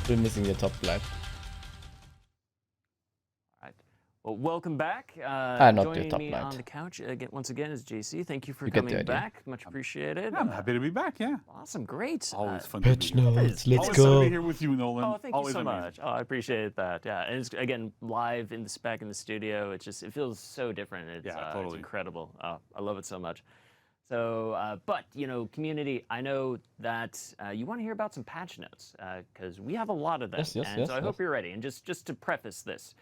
Still missing your top blind. Well, welcome back. Not the Joining top me blind. on the couch once again is JC. Thank you for get the coming idea. back. Much appreciated. Yeah, I'm happy to be back. Yeah, Awesome, great. always fun to be Patch here. notes, let's Always fun to go. be here with you, Nolan. Oh, thank you always so amazing. much. Oh, I appreciate that. Yeah, and it's again live in back in the studio. It feels so different. It's, Yeah, it's totally. incredible. Oh, I love it so much. So, but you know, community, I know that you want to hear about some patch notes because we have a lot of them, Yes, yes, and yes, so I yes. hope you're ready. And just to preface this,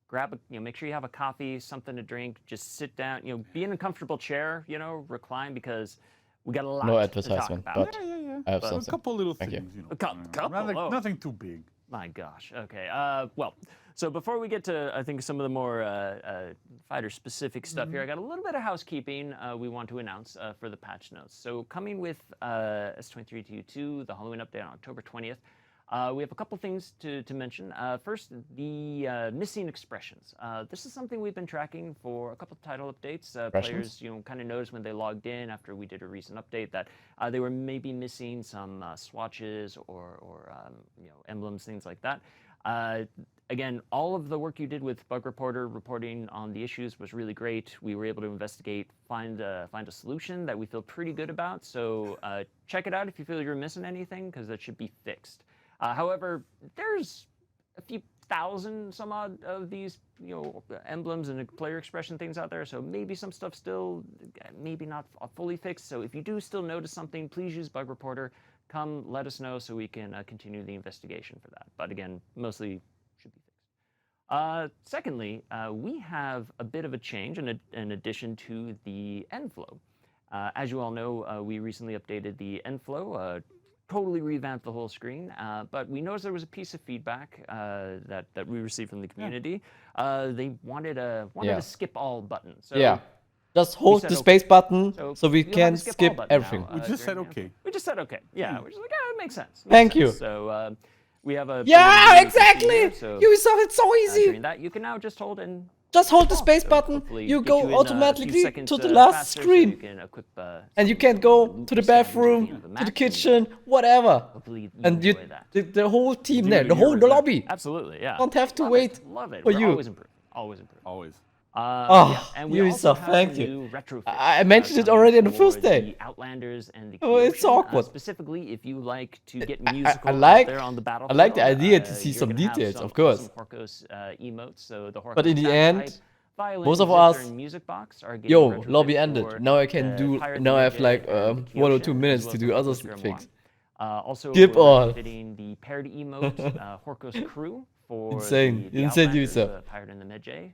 grab a, make sure you have a coffee, something to drink. Just sit down, be in a comfortable chair, recline because we got a lot No to advertisement, talk about. but Yeah. I have A something. couple little Thank you. things, A couple, oh. nothing too big. My gosh. Okay. Well, so before we get to, I think, some of the more fighter-specific stuff here, I got a little bit of housekeeping we want to announce for the patch notes. So coming with S2322, the Halloween update on October 20th, we have a couple things to mention. First, the missing expressions. This is something we've been tracking for a couple of title updates. Players, kind of noticed when they logged in after we did a recent update that they were maybe missing some swatches or emblems, things like that. Again, all of the work you did with Bug Reporter reporting on the issues was really great. We were able to investigate, find a solution that we feel pretty good about. So check it out if you feel you're missing anything, because that should be fixed. However, there's a few thousand some odd of these, emblems and player expression things out there. So maybe some stuff still, maybe not fully fixed. So if you do still notice something, please use Bug Reporter. Come let us know so we can continue the investigation for that. But again, mostly should be fixed. Secondly, we have a bit of a change in addition to the end flow. As you all know, we recently updated the end flow. Totally revamped the whole screen, but we noticed there was a piece of feedback that we received from the community. They wanted a skip all button. So just hold the space button so we can skip everything. We just said okay. We just said okay. Yeah, we're just like, it makes sense. Thank you. So we have a exactly. So Ubisoft, it's so easy. during that, you can now just hold and Just hold the space button, hopefully you get go you in a automatically few seconds, to the last faster so screen. you can equip, And you can go to the bathroom, to the kitchen, whatever. Hopefully you And you, enjoy that. the whole team You there, do the whole yours, yeah. lobby. Absolutely, yeah. Don't have to Love wait it, love it. for We're you. always improve. Always improve. Always. And we also Ubisoft, have thank some you. new retrofits, I mentioned it coming already on the for first day. The Outlanders and the Oh, it's Kyoshin. awkward. Specifically, if you like to get musical I like- out there on the I battlefield. like the idea to see you're some gonna have details, some of course. awesome Horkos emotes. So the Horkos But in the bagpipe, end, violin, most of zither, us- and music box are getting Yo, retrofit lobby for ended. Now I can the do. Pirate Now I have DJ like and the 1 or Kyoshin, 2 minutes as to well do as other the Grimoire. things. Also, Skip we're all. fitting the paired emote Horkos crew for Insane. the Insane Outlanders, user. the Pirate and the Medjay.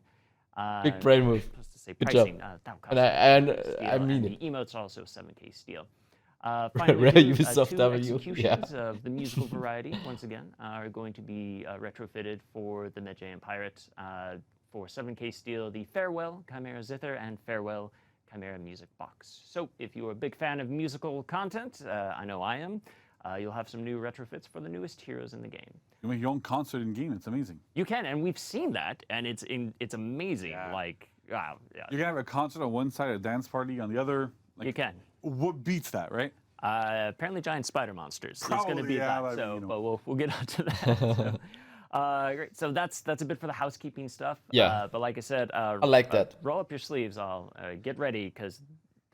Big brain move. Supposed to say Good job. pricing, that costs And I 7K steel, mean and it. the emotes are also 7K steel. Rare Finally, Ubisoft two W, executions of the musical variety, once again, are going to be retrofitted for the Medjay and Pirate for 7K steel, the Farewell Chimera Zither and Farewell Chimera Music Box. So if you're a big fan of musical content, I know I am, you'll have some new retrofits for the newest heroes in the game. You make your own concert in game. It's amazing. You can, and we've seen that, and it's amazing. Yeah. Like, wow, yeah. You can have a concert on one side, a dance party on the other. Like, You can. What beats that, right? Apparently, giant spider monsters. It's going to Probably, be yeah, that. but, So, you know. but we'll get onto that. So, great. So that's a bit for the housekeeping stuff. Yeah. But like I said, I like that. Roll up your sleeves. I'll get ready because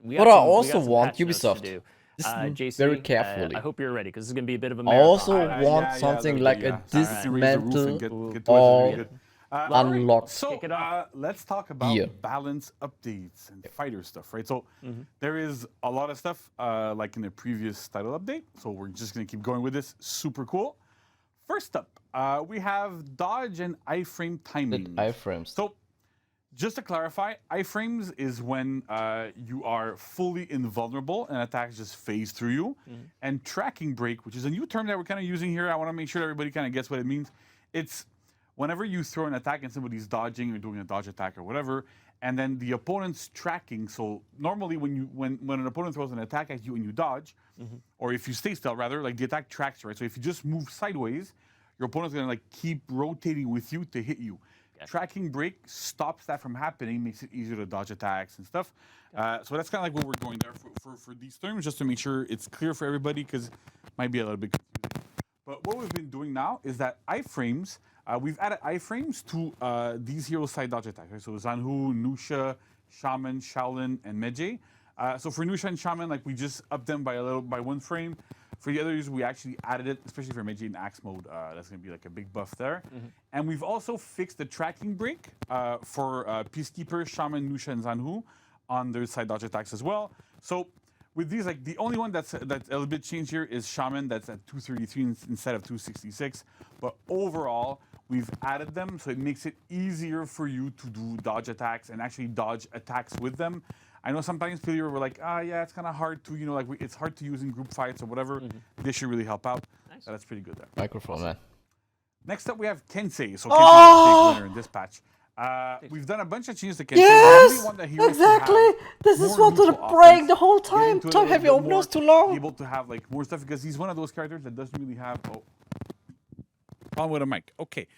we. What got I some- we also got some want, patch notes to Ubisoft, do. listen JC, very carefully. I hope you're ready because this is going to be a bit of a I marathon. also Yeah, want yeah, something yeah, like yeah. a So you can raise the roof and dismantle get to it all really good. unlocked. So Kick it off. let's talk about Here. balance updates and fighter stuff, right? So there is a lot of stuff like in the previous title update. So we're just gonna keep going with this. Super cool. First up, we have dodge and iframe timing. iframes. So just to clarify, iframes is when you are fully invulnerable and attacks just phase through you. And tracking break, which is a new term that we're kind of using here. I want to make sure everybody kind of gets what it means. It's whenever you throw an attack and somebody's dodging or doing a dodge attack or whatever, and then the opponent's tracking. So normally when an opponent throws an attack at you and you dodge, or if you stay still rather, like the attack tracks you, right? So if you just move sideways, your opponent's gonna like keep rotating with you to hit you. Tracking break stops that from happening, makes it easier to dodge attacks and stuff. So that's kind of like what we're doing there for these terms, just to make sure it's clear for everybody, because it might be a little bit confusing. But what we've been doing now is that iframes, we've added iframes to these heroes' side dodge attacks. Right? So Zanhu, Nusha, Shaman, Shaolin, and Meiji. So for Nusha and Shaman, like we just upped them by one frame. For the others, we actually added it, especially for Meiji in Axe mode. That's going to be like a big buff there. And we've also fixed the tracking break for Peacekeeper, Shaman, Nusha, and Zanhu on their side dodge attacks as well. So with these, like the only one that's a little bit changed here is Shaman. That's at 233 instead of 266. But overall, we've added them, so it makes it easier for you to do dodge attacks and actually dodge attacks with them. I know sometimes people were like, yeah, it's kind of hard to, like it's hard to use in group fights or whatever. This should really help out. Nice. So that's pretty good there. Microphone, man. Next up, we have Kensei. So Kensei is a big winner in this patch. We've done a bunch of changes to Kensei. Yes, exactly. This is what to break the whole time. Top heavy openers too long. Able to have like more stuff because he's one of those characters that doesn't really have. On with a mic. Okay.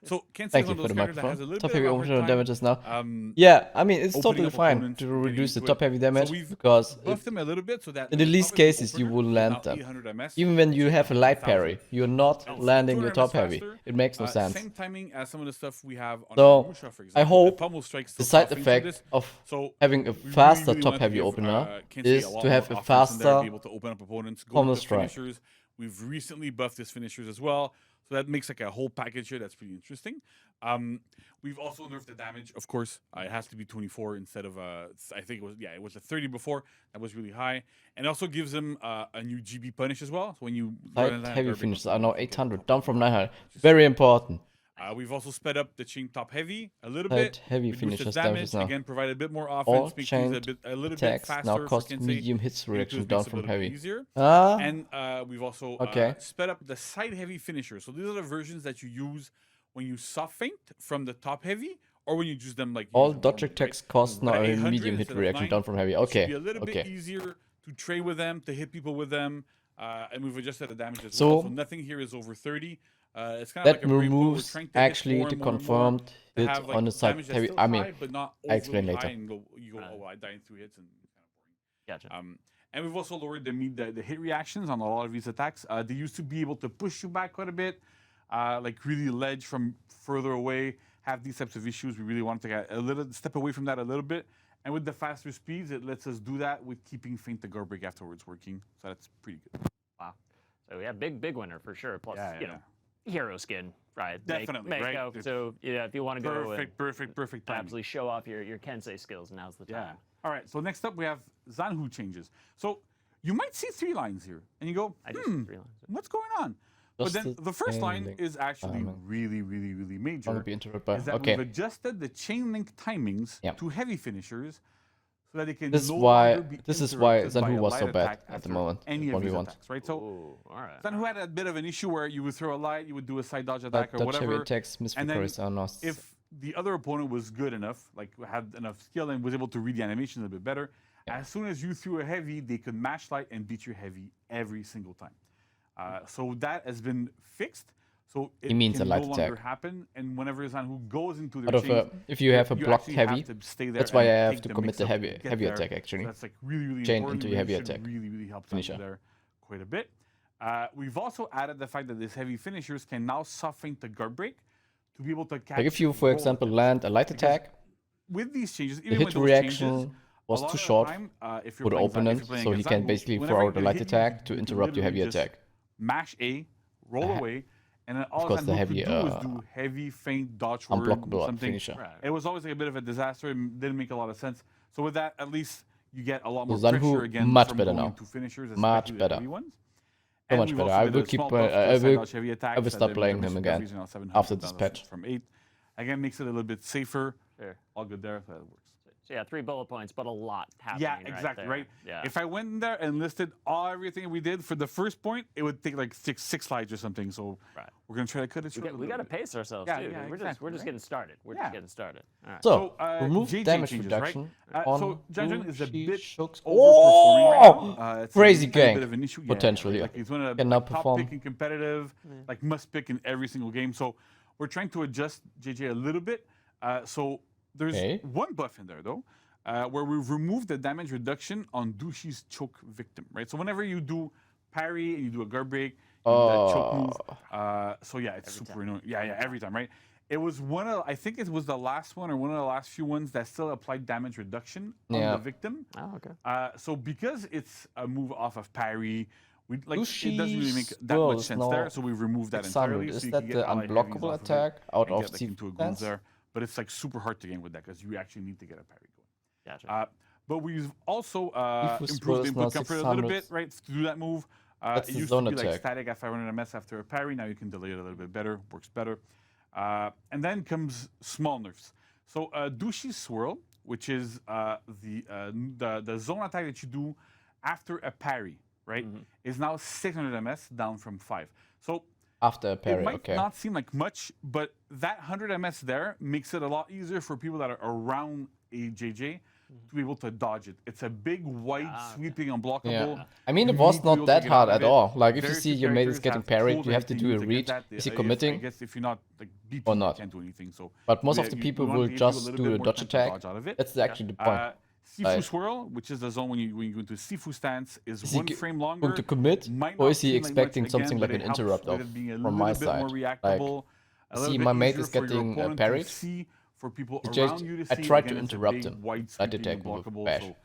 So Kensei Thank is you one for of the those characters that has a microphone. little Top bit heavy of a hard opener time, damages now. Yeah, I mean, it's opening totally up fine opponents to and reduce the getting top to it. heavy So damage we've because buffed them a little bit so that in the the least top heavy cases you opener will is land now them. 800 MS, Even when you which have a is light 1000. parry, you're not And landing the 200 top MS heavy. faster, It makes no sense. Same timing as some of the stuff we have on So, Musha, for example. I hope Pummel strikes the still side top effect this. of So having a we faster really top wanted to heavy give, opener Kensei is a lot to have more a offense in there, faster be able to open up opponents, go pummel with the strike. finishers. We've recently buffed his finishers as well, so that makes like a whole package here that's pretty interesting. We've also nerfed the damage, of course. It has to be 24 instead of I think it was a 30 before. That was really high, and it also gives him a new GB punish as well. So when you Side heavy finishes are now 800, down from 900. Very important. We've also sped up the chain top heavy a little Side bit. heavy reduced finishes his damages now. again, provided a bit more All offense, make things chained a little bit attacks faster now for cost Kensei, medium hits make reaction those down makes it a from little bit heavy. easier. Ah, And we've also okay. sped up the side heavy finisher. So these are the versions that you use when you soft feint from the top heavy or when you use them like All usual, dodge right? attacks cost now At a 800 medium hit instead of reaction 9, down from heavy. it should Okay, be a little bit okay. easier to trade with them, to hit people with them. And we've adjusted the damage as So, well. So nothing here is over 30. It's kind of That like a break point. We're removes trying to hit actually more the and more and more confirmed to hit have, like, on the side damage that's heavy. still I mean, high, but not I explain overly later. high and you go, I die in 2 hits and it's kind of boring. Gotcha. And we've also lowered the hit reactions on a lot of these attacks. They used to be able to push you back quite a bit, like really ledge from further away, have these types of issues. We really wanted to get a little step away from that a little bit. And with the faster speeds, it lets us do that with keeping Feint the Guardbreak afterwards working. So that's pretty good. Wow. So yeah, big winner for sure. Plus, Yeah, you know, hero skin, right? Definitely, Make right? out. So yeah, if you want to go and Perfect timing. absolutely show off your Kensei skills, now's the Yeah. time. All right. So next up we have Zanhu changes. So you might see 3 lines here, and you go, I just realized it. what's going on? But then Just the first line link is actually timing. really major. Gonna be interrupted by. Is that Okay, we've adjusted the chain link timings Yeah. to heavy finishers so that they can this is no why longer be this is why interrupted by Zanhu a was so light bad attack at the after moment. any of What we these want. attacks, right? So Ooh, all right. Zanhu had a bit of an issue where you would throw a light, you would do a side dodge But attack or dodge heavy whatever. attacks, miss and then recoveries are not. If the other opponent was good enough, like had enough skill and was able to read the animation a little bit better, as soon as you threw a heavy, they could mash light and beat your heavy every single time. So that has been fixed. So it means can a light no longer attack. happen. And whenever Zanhu goes into their Out of chains, if you have a blocked actually heavy, have to stay there that's why and I have take to the commit the mix-up, heavy get heavy there. attack So actually. that's like really Chain important. into your heavy should attack. Really help Finisher. Zanhu there quite a bit. We've also added the fact that these heavy finishers can now soften the Guardbreak to be able to catch. Like if you, for roll example, attempts. land a light attack, With these changes, the even hit with those reaction changes, was a lot too of the short time, if you're for the playing opponent, if you're playing so he against can Zanhu, basically whenever throw out a they light hit you, attack to you can interrupt your heavy literally just attack. Mash A, roll away, and then all course, the Zanhu heavy, could do was do heavy, faint, dodge word, Unblockable something. finisher. Right. It was always like a bit of a disaster. It didn't make a lot of sense. So with that, at least you get a lot more Zanhu, pressure again much from better going now. into finishers, Much especially better. the heavy ones. So And much we've better. also I did will a keep. small buff to I side will. dodge heavy I attacks, will stop the playing him mission again recoveries are now 700 after this down patch. from 8. Again, makes it a little bit safer. Sure. All good there. So that works. So yeah, 3 bullet points, but a lot happening. Yeah, exactly, there. right? Yeah. If I went in there and listed everything we did for the first point, it would take like six slides or something. So Right. we're gonna try to cut it short. we got to pace ourselves Yeah, too. yeah, We're just exactly, we're just right? getting started. We're Yeah. just getting started. All right. So JJ remove damage changes, reduction right? on So Janjan is a Bushi bit Shokes. overperforming right now. It's Crazy a tiny gank bit of an issue. potential here. Like he's one of the Can now top perform. pick in competitive, like must pick in every single game. So we're trying to adjust JJ a little bit. So there's Okay. one buff in there though, where we've removed the damage reduction on Dushi's choke victim, right? So whenever you do parry and you do a guard break, You do that choke move. Oh. So yeah, it's super annoying. Yeah, every time, right? It was one of, I think it was the last one or one of the last few ones that still applied damage reduction on the victim. Oh, okay. So because it's a move off of parry, it doesn't Sushi really make that swirl much is sense now there. So we removed that 600. entirely. Is So you that can get the ally heavies unblockable off of it attack out and of get like into a groove defense? there. But it's like super hard to gain with that because you actually need to get a parry going. Gotcha. But we've also Diffuse improved the swirl input is now comfort a little 600. bit, right, to do that move. That's It the used zone to be like attack. static at 500 MS after a parry. Now you can delay it a little bit better, works better. And then comes small nerfs. So Douchey Swirl, which is the zone attack that you do after a parry, right, is now 600 MS down from 5. So After a parry, it might okay. not seem like much, but that 100 MS there makes it a lot easier for people that are around a JJ to be able to dodge it. It's a big, wide, sweeping, unblockable. Yeah. I mean, it You was need to be able not to that get hard out of at it. all. Like, if you Very see few your mate is characters getting have parried, tools you have that to you do a use against read. that. Is he I committing? guess if you're not like BP, Or not. you can't do anything. So, But most of yeah, the you people want will to give you a just little do bit a more dodge time to attack. dodge out of it. That's actually the point. Sifu Like- Swirl, which is the zone when you go into Sifu stance, is Is he 1 frame longer. going to commit? Might Or not is he seem like much expecting again, something but like it an helps interrupt with of it being a from my little bit more side? reactable, a little see, bit my mate easier is for your getting, opponent parried. to see, for people He around just- you to see. I tried to Again, it's a interrupt big, him. wide That sweeping attack with unblockable, bash. so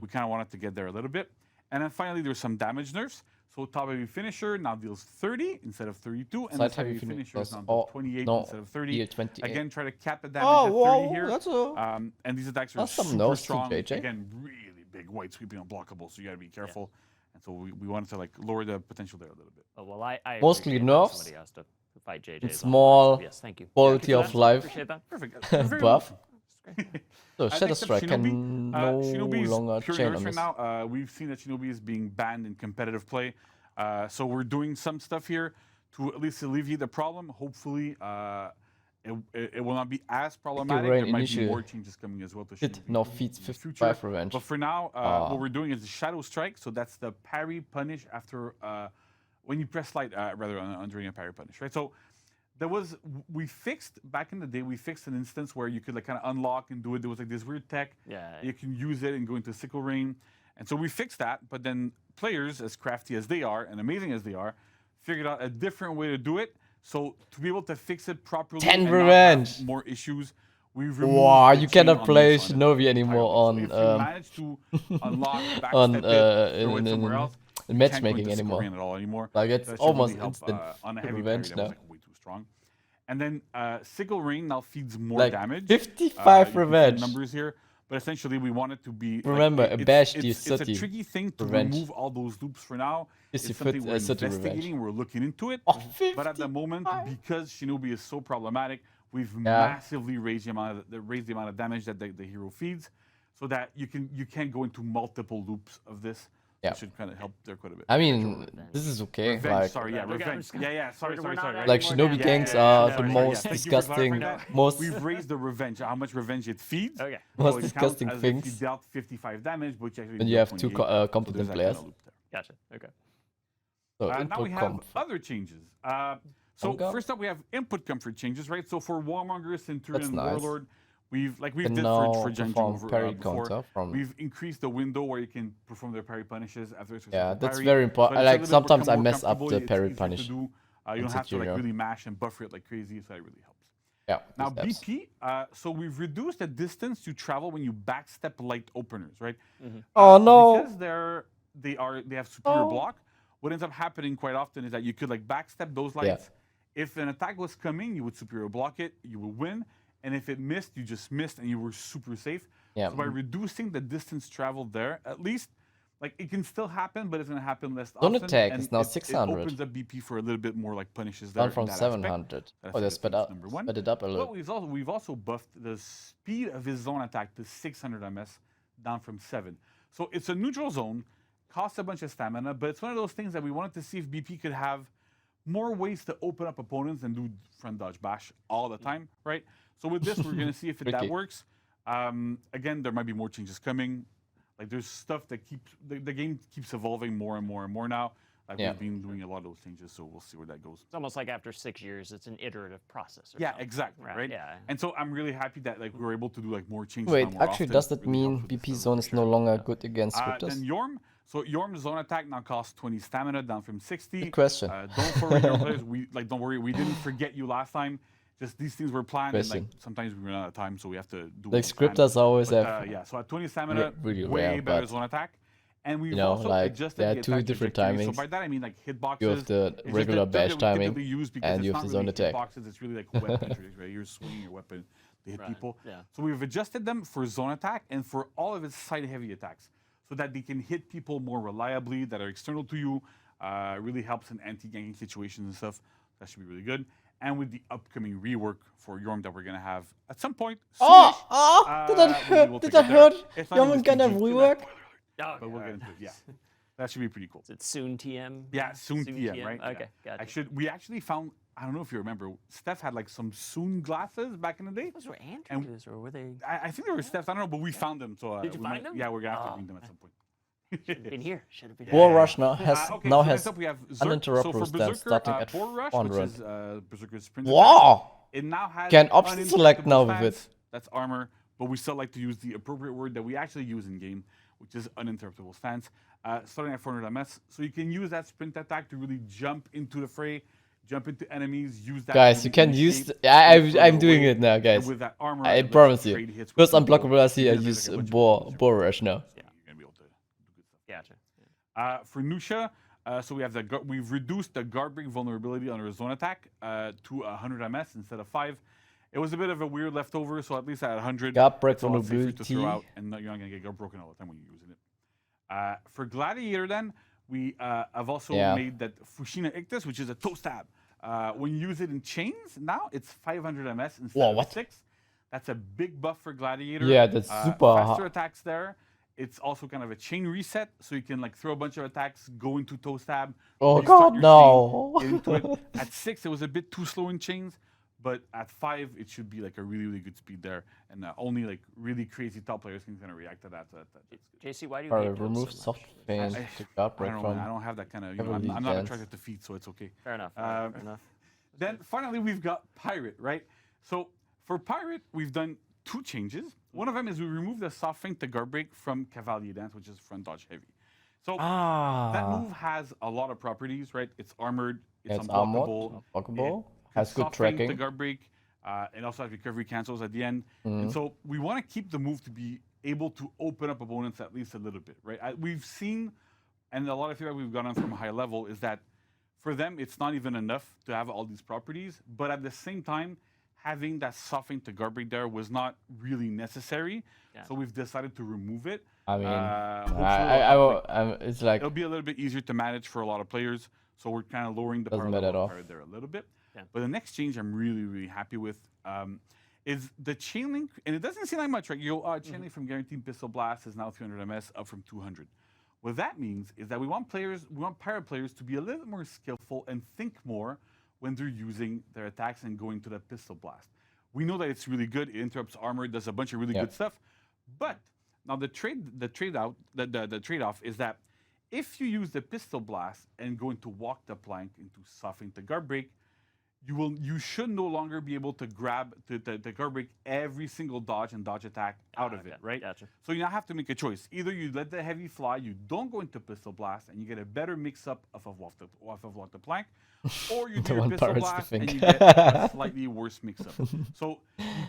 we kind of wanted to get there a little bit. And then finally, there's some damage nerfs. So top heavy finisher now deals 30 instead of 32, and Side the heavy heavy finisher is finishers now are- 28 no, instead of 30. here 28. Again, try to cap the damage Oh, at 30 whoa, here. that's a... And these attacks are That's some super nose too, strong. JJ. Again, really big, wide sweeping, unblockable. So you got to be careful. And so we wanted to like lower the potential there a little bit. Oh, well, I Mostly appreciate that nerfs. Somebody has to fight JJ's And on small that, so yes, thank you. quality Yeah, of that. life. Appreciate that. Perfect. You're very buff. welcome. So Shadow Next up, Strike can Shinobi. no Shinobi's longer pure chain nerfs on right this. now. We've seen that Shinobi is being banned in competitive play. So we're doing some stuff here to at least alleviate the problem. Hopefully, it will not be as problematic. rain There might be initial more changes coming as well to Hit Shinobi now feeds in the 55 future. revenge. But for now, what we're doing is the Shadow Strike. So that's the parry punish after when you press slide, rather during a parry punish, right? So we fixed back in the day. We fixed an instance where you could like kind of unlock and do it. There was like this weird tech. Yeah. You can use it and go into sickle rain, and so we fixed that. But then players, as crafty as they are and amazing as they are, figured out a different way to do it. So to be able to fix it properly, 10 and not revenge. have more issues. We've removed Wow, the you chain cannot on play this- on it Shinobi anymore entirely. So on, if you manage to unlock, backstep on, it, throw it in somewhere else, in you can't go matchmaking into sickle anymore. rain at all anymore. Like, it's That should almost really help, instant on a heavy revenge parry that was now. like way too strong. And then sickle rain now feeds more Like, damage. 55 you can see revenge. numbers here, but essentially we want it to be. like, Remember, a it's- bash it's, deals it's a 30 tricky thing to revenge. remove all those loops for now. Is It's he something put, we're 30 revenge. investigating. We're looking into it. Oh, But at the moment, 55. because Shinobi is so problematic, we've Yeah. massively raised the amount of damage that the hero feeds, so that you can go into multiple loops of this. Yeah. It should kind of help there quite a bit. I mean, this is okay. Revenge, Like, sorry, yeah, Okay, I'm revenge. just gonna- Yeah, sorry, we're sorry, not sorry. adding like more Shinobi damage. gangs Yeah, are yeah, the yeah, most Thank you for disgusting, clarifying that. most We've raised the revenge, how much revenge it feeds. Okay. Most So it counts disgusting as things. If you dealt 55 damage, but you actually when you dealt have two 28, so competent there's that players. kind of loop there. Gotcha. Okay. So Now input we have comp. other changes. So Comfort? first up, we have input comfort changes, right? So for Warmonger, Centurion, That's and nice. Warlord, we've Can did now for Genji perform parry before. counter from. We've increased the window where you can perform their parry punishes after a successful Yeah, that's parry. very So important. it's a like little bit sometimes I more mess up comfortable, the it's parry easier to punish. do. You don't into have to like Junior. really mash and buffer it like crazy, so that really helps. Yeah. Now these steps. BP, so we've reduced the distance you travel when you backstep light openers, right? Oh no! Because they have superior Oh. block. What ends up happening quite often is that you could like backstep those lights. If an attack was coming, you would superior block it, you would win. And if it missed, you just missed and you were super safe. Yeah. So by reducing the distance traveled there, at least like it can still happen, but it's gonna happen less Zone often. attack and is now it 600. opens up BP for a little bit more like punishes there. Down from in that aspect. 700. That's Oh, they the sped difference, up. number one. Sped it up a But little. we've also buffed the speed of his zone attack to 600 MS, down from 7. So it's a neutral zone, costs a bunch of stamina, but it's one of those things that we wanted to see if BP could have more ways to open up opponents and do front dodge bash all the time, right? So with this, we're going to see if that Tricky. works. Again, there might be more changes coming. Like there's stuff that keeps the game keeps evolving more and more and more now. Like Yeah. we've been doing a lot of those changes, so we'll see where that goes. It's almost like after 6 years, it's an iterative process. Or Yeah, something. exactly, right? Yeah. And so I'm really happy that like we were able to do like more changes. Wait, now more actually, often, does that really mean helps with BP this zone is no longer good against Then scripters? Yorm. So Yorm's zone attack now costs 20 stamina, down from 60. Good question. Don't worry, Yorm players. Don't worry. We didn't forget you last time. Just these things were planned, and Question. sometimes we run out of time, so we have to do. Like what we can. scripters always But, have yeah. So at 20 stamina, really way rare, better but, zone attack. And we've know, also like, adjusted there are the two attack different trajectory. timings. So by that I mean like hitboxes. You have the It's just regular the bash that we timing, typically use because and it's you not have the zone really attack. hitboxes, it's really like weapon trajectory, right? You're swinging your weapon to hit people. Yeah. So we've adjusted them for zone attack and for all of its side heavy attacks, so that they can hit people more reliably that are external to you. Really helps in anti-ganking situations and stuff. That should be really good. And with the upcoming rework for Yorm that we're gonna have at some point. Did that hurt? Did that hurt? You're gonna rework? Oh, But we'll get into it. Yeah, that should be pretty cool. Is it soon TM? Yeah, soon TM, right? Okay, Yeah. gotcha. We actually found. I don't know if you remember. Steph had like some Soon glasses back in the day. Those were Andrews, or were they? I think they were Steph's. I don't know, but we found them. So Did you find them? Yeah, we're gonna have to Oh, bring them at some point. Should have been here. Should have been War here. Rush now has Okay, now so has next up we have Zerk. uninterruptible So for stamp Berserker, starting at Boar Rush, 400. which is Berserker's sprint. Wow! It now has Can option select now with uninterruptible it. stance. That's armor, but we still like to use the appropriate word that we actually use in game, which is uninterruptible stance. Starting at 400 MS, so you can use that sprint attack to really jump into the fray, jump into enemies, use that. Guys, to you can really use. escape, I'm move I'm further doing away, it now, and guys. with that armor, I it lets you promise trade you. hits with First people, unblockable RC, I even if there's, use like, a bunch of Boar enemies Boar Rush now. Yeah, you're gonna be able to do good stuff. Gotcha. For Nusha, so we have we've reduced the Guardbreak vulnerability on our zone attack to 100 MS instead of 5. It was a bit of a weird leftover, so at least at 100, Guardbreak it's a lot safer to throw vulnerability. out, and you're not gonna get guard broken all the time when you're using it. For Gladiator, then we have also Yeah. made that Fushina Ictus, which is a toe stab. When you use it in chains, now it's 500 MS instead Whoa, of what? 6. That's a big buff for Gladiator. Yeah, that's super faster attacks there. It's also kind of a chain reset, so you can like throw a bunch of attacks, go into toe stab. Oh restart god, your no! chain, get into it. At 6, it was a bit too slow in chains, but at 5, it should be like a really, really good speed there, and only like really crazy top players can kind of react to that. So that's good. JC, why do you Or hate those remove so soft much? paint I- to I Guardbreak don't know, man. I from. don't have that kind of. heavily I'm not dense. attracted to feet, so it's okay. Fair enough. Um, Fair enough. Then finally, we've got Pirate, right? So for Pirate, we've done 2 changes. One of them is we removed the soft feint to Guardbreak from Cavalier Dance, which is front dodge heavy. So that move has a lot of properties, right? It's armored, it's It's armored, unblockable, unblockable, it has good soft feint tracking. to Guardbreak, and also has recovery cancels at the end. Mm-hmm. And so we want to keep the move to be able to open up opponents at least a little bit, right? We've seen, and a lot of feedback we've gotten from high level is that for them, it's not even enough to have all these properties, but at the same time, having that soft feint to Guardbreak there was not really necessary. Yeah. So we've decided to remove it. I mean, Hopefully it's like it'll be a little bit easier to manage for a lot of players. So we're kind of lowering the Doesn't power matter level at all. of Pirate there a little bit. Yeah. But the next change I'm really, really happy with is the chain link. And it doesn't seem like much, right? Chain link from Guaranteed Pistol Blast is now 300 MS, up from 200. What that means is that we want Pirate players to be a little bit more skillful and think more when they're using their attacks and going to that Pistol Blast. We know that it's really good. It interrupts armor, does a bunch of really Yeah. good stuff. But now the trade-off is that if you use the Pistol Blast and go into Walk the Plank, into Soften the Guardbreak, you should no longer be able to grab the Guardbreak every single dodge and dodge attack out of it, Okay, right? gotcha. So you now have to make a choice. Either you let the heavy fly, you don't go into Pistol Blast, and you get a better mix-up of Walk the Plank, or you do The your one Pistol part is to Blast and think. you get a slightly worse mix-up. So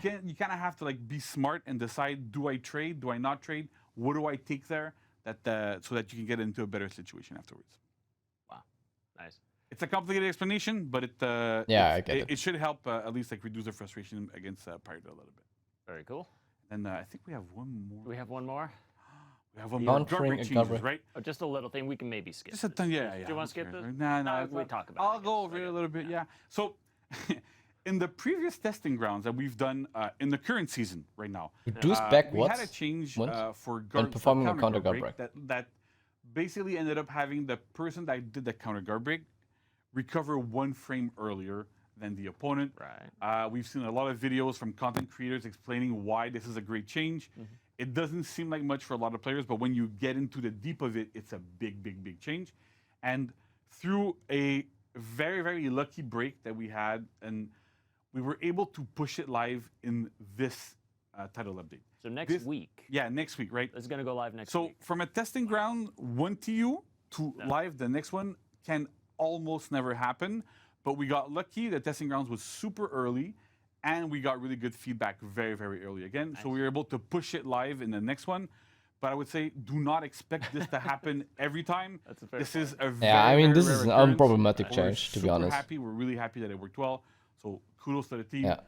you kind of have to like be smart and decide: do I trade? Do I not trade? What do I take there? So that you can get into a better situation afterwards. Wow. Nice. It's a complicated explanation, but I get it. it should help at least like reduce the frustration against Pirate a little bit. Very cool. And I think we have one more. Do we have one more? We have one more. Countering Guardbreak a changes, Guardbreak. right? Oh, just a little thing. We can maybe skip. Just a this. ton, yeah. Do you want to skip this? No, we talk about it, I I'll go guess. over it Okay. a little bit, yeah. So, in the previous testing grounds that we've done in the current season right now, Reduce we backwards had a change once for performing a counter counter Guardbreak Guardbreak. that basically ended up having the person that did the counter Guardbreak recover 1 frame earlier than the opponent. Right. We've seen a lot of videos from content creators explaining why this is a great change. It doesn't seem like much for a lot of players, but when you get into the deep of it, it's a big, big, big change. And through a very, very lucky break that we had, and we were able to push it live in this title update. So next week. Yeah, next week, right? It's going to go live next So week. from a testing ground, one TU to live, the next one can almost never happen. But we got lucky. The testing grounds was super early, and we got really good feedback very, very early again. Nice. So we were able to push it live in the next one. But I would say, do not expect this to happen every time. That's a fair this point. is a very, Yeah, I mean, this very is an rare occurrence. unproblematic change, to be honest. We're really happy that it worked well. So kudos to the team. Yeah.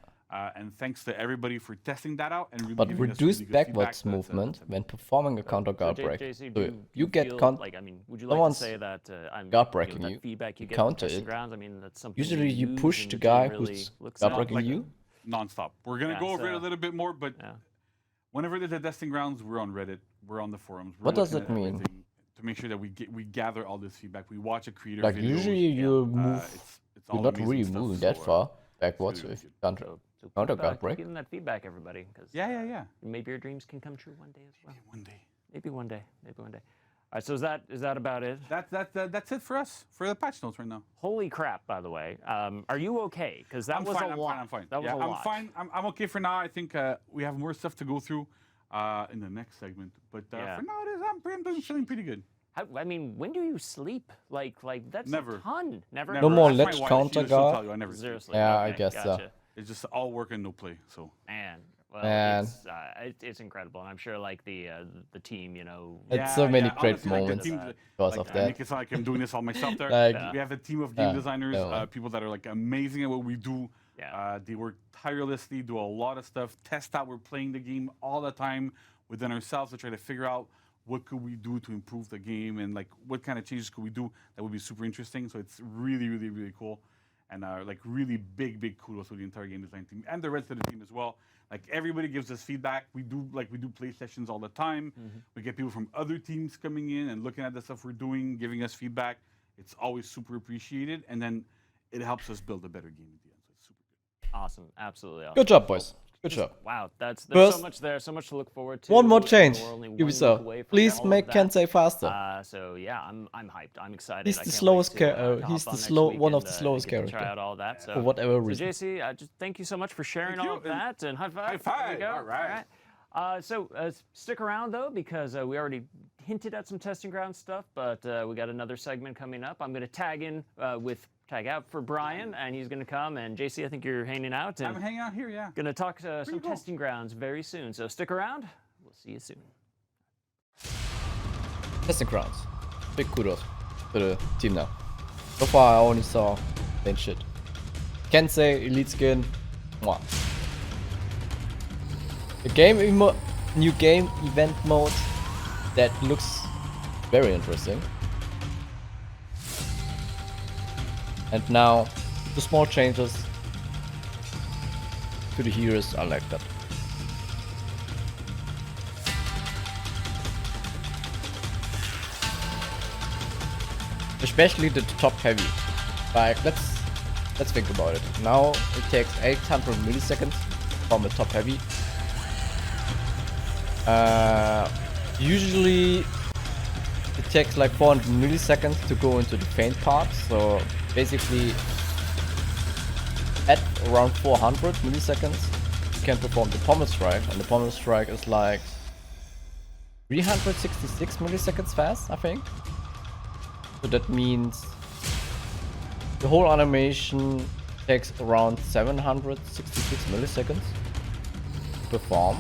And thanks to everybody for testing that out and really But giving us reduced really good backwards feedback. movement when performing a counter guard break. JC, So do you get feel con- like, I mean, would you like to someone's say that I'm guard breaking that you, feedback you you get from counter testing it. grounds? I mean, that's something Usually you use push and the the guy team really who's looks guard at. breaking you. Non-stop. We're going to Yeah, go over it a so- little bit more, but Yeah. whenever there's a testing grounds, we're on Reddit, we're on the forums. We're What does looking it at mean? everything To make sure that we gather all this feedback. We watch a creator Like videos. usually you move, it's you're all not amazing really stuff, moving so, that far backwards really if you good. counter So counter keep, guard break. Keep giving that feedback, everybody, because Yeah. maybe your dreams can come true one day as well. One day. Maybe one day. Maybe one day. All right. So is that about it? That's it for us, for the patch notes right now. Holy crap! By the way, are you okay? Because that I'm was fine, a I'm lot. fine, I'm fine. That was Yeah, a I'm lot. fine. I'm okay for now. I think we have more stuff to go through in the next segment. But Yeah. for now, I'm feeling pretty good. I mean, when do you sleep? Like that's Never. a ton. Never. No more That's my ledge wife. counter She'll tell guard. you, I never sleep. Seriously. Yeah, I okay, guess so. gotcha. It's just all work and no play. So Man. Well, Man. it's incredible, and I'm sure like the team, you know. It's so many great honestly, like, the moments team, because like, of I that. make it sound like I'm doing this all myself there. Like, We have a team of game designers, yeah. people that are like amazing at what we do. Yeah. They work tirelessly, do a lot of stuff, test out. We're playing the game all the time within ourselves to try to figure out what could we do to improve the game and like what kind of changes could we do that would be super interesting. So it's really, really, really cool. And like really big kudos to the entire game design team and the rest of the team as well. Like everybody gives us feedback. We do play sessions all the time. We get people from other teams coming in and looking at the stuff we're doing, giving us feedback. It's always super appreciated, and then it helps us build a better game at the end. So it's super good. Awesome. Absolutely awesome. Good job, boys. Good job. Wow, there's First, so much there, so much to look forward to. One more change. We're only 1 week Ubisoft, away from please all of make that. Kensei faster. So yeah, I'm hyped. I'm excited. He's I the can't slowest wait to, he's hop the on next slow- week one of and, the slowest get to Try character. out all that. So, For whatever so reason. JC, just thank you so much for sharing Thank all you, of that and high five. High five. There you go. All right. So stick around though, because we already hinted at some testing ground stuff, but we got another segment coming up. I'm going to tag out for Brian, and he's going to come. And JC, I think you're hanging out. And I'm hanging out here, yeah. going to talk some cool. testing grounds very soon. So stick around. We'll see you soon. Testing grounds. Big kudos to the team now. So far I only saw plain shit. Kensei, Elite Skin. Mwah. The new game event mode that looks very interesting. And now the small changes to the heroes, I like that. Especially the top heavy. Like let's think about it. Now it takes 800 milliseconds from the top heavy. Usually it takes like 400 milliseconds to go into the feint part. So basically at around 400 milliseconds you can perform the pommel strike, and the pommel strike is like 366 milliseconds fast, I think. So that means the whole animation takes around 766 milliseconds to perform.